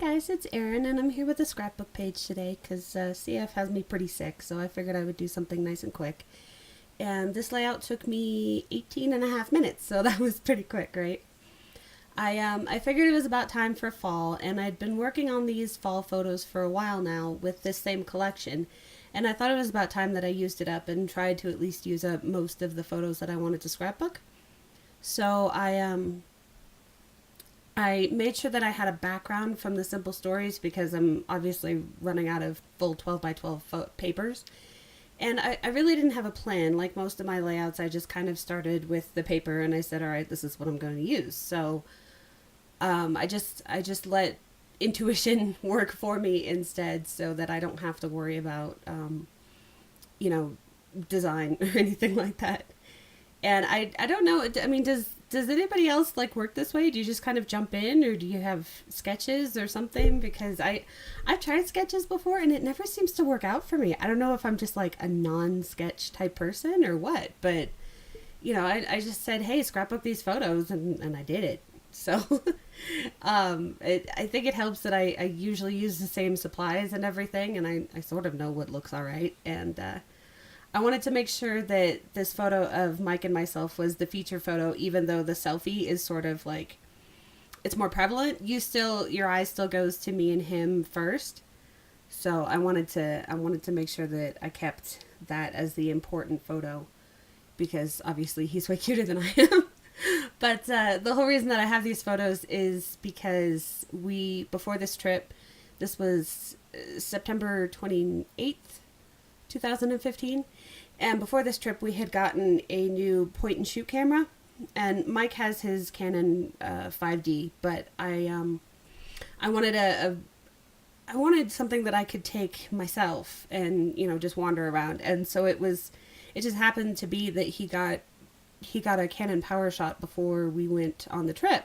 guys, it's Erin, and I'm here with a scrapbook page today because CF has me pretty sick, so I figured I would do something nice and quick. And this layout took me 18 and a half minutes, so that was pretty quick, right? I figured it was about time for fall, and I'd been working on these fall photos for a while now with this same collection, and I thought it was about time that I used it up and tried to at least use up most of the photos that I wanted to scrapbook. So I made sure that I had a background from the simple stories because I'm obviously running out of full 12 by 12 papers. And I really didn't have a plan. Like most of my layouts, I just kind of started with the paper and I said, all right, this is what I'm going to use. So I just let intuition work for me instead so that I don't have to worry about, you know, design or anything like that. And I don't know. I mean, does anybody else like work this way? Do you just kind of jump in, or do you have sketches or something? Because I've tried sketches before and it never seems to work out for me. I don't know if I'm just like a non-sketch type person or what, but you know, I just said, hey, scrapbook these photos, and I did it. So I think it helps that I usually use the same supplies and everything, and I sort of know what looks all right. And I wanted to make sure that this photo of Mike and myself was the feature photo, even though the selfie is sort of like, it's more prevalent. Your eye still goes to me and him first. So I wanted to make sure that I kept that as the important photo, because obviously he's way cuter than I am. But the whole reason that I have these photos is because before this trip, this was September 28th, 2015. And before this trip, we had gotten a new point and shoot camera, and Mike has his Canon 5D, but I wanted I wanted something that I could take myself and, you know, just wander around. And so it just happened to be that he got a Canon PowerShot before we went on the trip.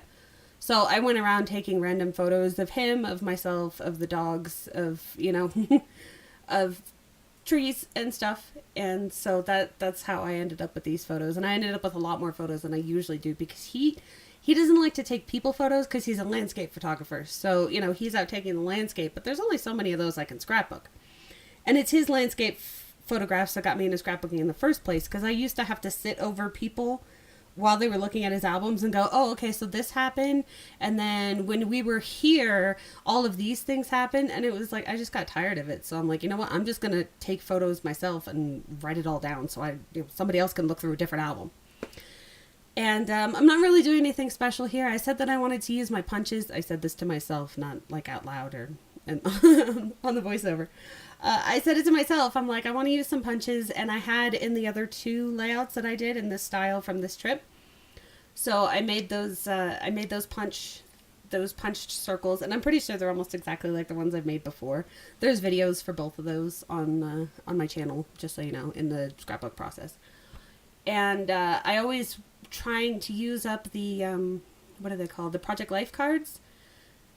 So I went around taking random photos of him, of myself, of the dogs, of, you know, of trees and stuff. And so that's how I ended up with these photos. And I ended up with a lot more photos than I usually do because he doesn't like to take people photos because he's a landscape photographer. So, you know, he's out taking the landscape, but there's only so many of those I can scrapbook. And it's his landscape photographs that got me into scrapbooking in the first place, because I used to have to sit over people while they were looking at his albums and go, oh, okay, so this happened, and then when we were here, all of these things happened, and it was like, I just got tired of it. So I'm like, you know what, I'm just gonna take photos myself and write it all down so somebody else can look through a different album. And I'm not really doing anything special here. I said that I wanted to use my punches. I said this to myself, not like out loud or on the voiceover. I said it to myself. I'm like, I want to use some punches, and I had in the other two layouts that I did in this style from this trip. So I made those. I made those punched circles, and I'm pretty sure they're almost exactly like the ones I've made before. There's videos for both of those on my channel, just so you know, in the scrapbook process. And I always trying to use up the what are they called? The Project Life cards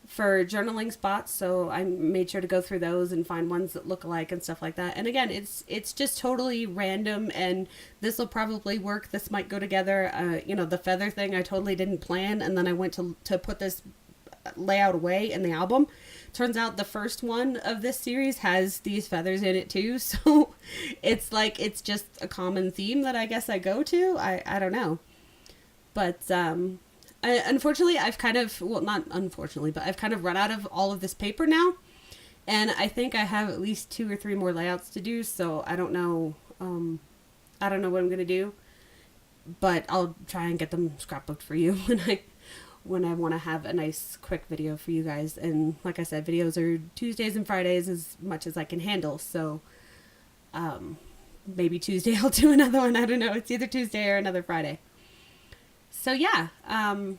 for journaling spots, so I made sure to go through those and find ones that look alike and stuff like that. And again, it's just totally random, and this will probably work. This might go together. You know, the feather thing I totally didn't plan, and then I went to put this layout away in the album. Turns out the first one of this series has these feathers in it too, so it's like, it's just a common theme that I guess I go to. I don't know. But unfortunately, I've kind of, well, not unfortunately, but I've kind of run out of all of this paper now. And I think I have at least 2 or 3 more layouts to do, so I don't know. I don't know what I'm going to do. But I'll try and get them scrapbooked for you when I want to have a nice quick video for you guys. And like I said, videos are Tuesdays and Fridays as much as I can handle. So maybe Tuesday I'll do another one. I don't know. It's either Tuesday or another Friday. So yeah, and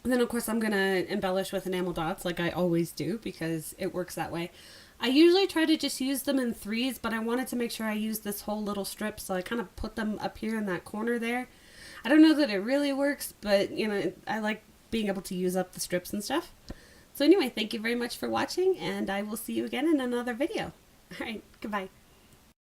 then of course I'm going to embellish with enamel dots like I always do because it works that way. I usually try to just use them in 3s, but I wanted to make sure I used this whole little strip, so I kind of put them up here in that corner there. I don't know that it really works, but you know, I like being able to use up the strips and stuff. So anyway, thank you very much for watching, and I will see you again in another video. All right, goodbye.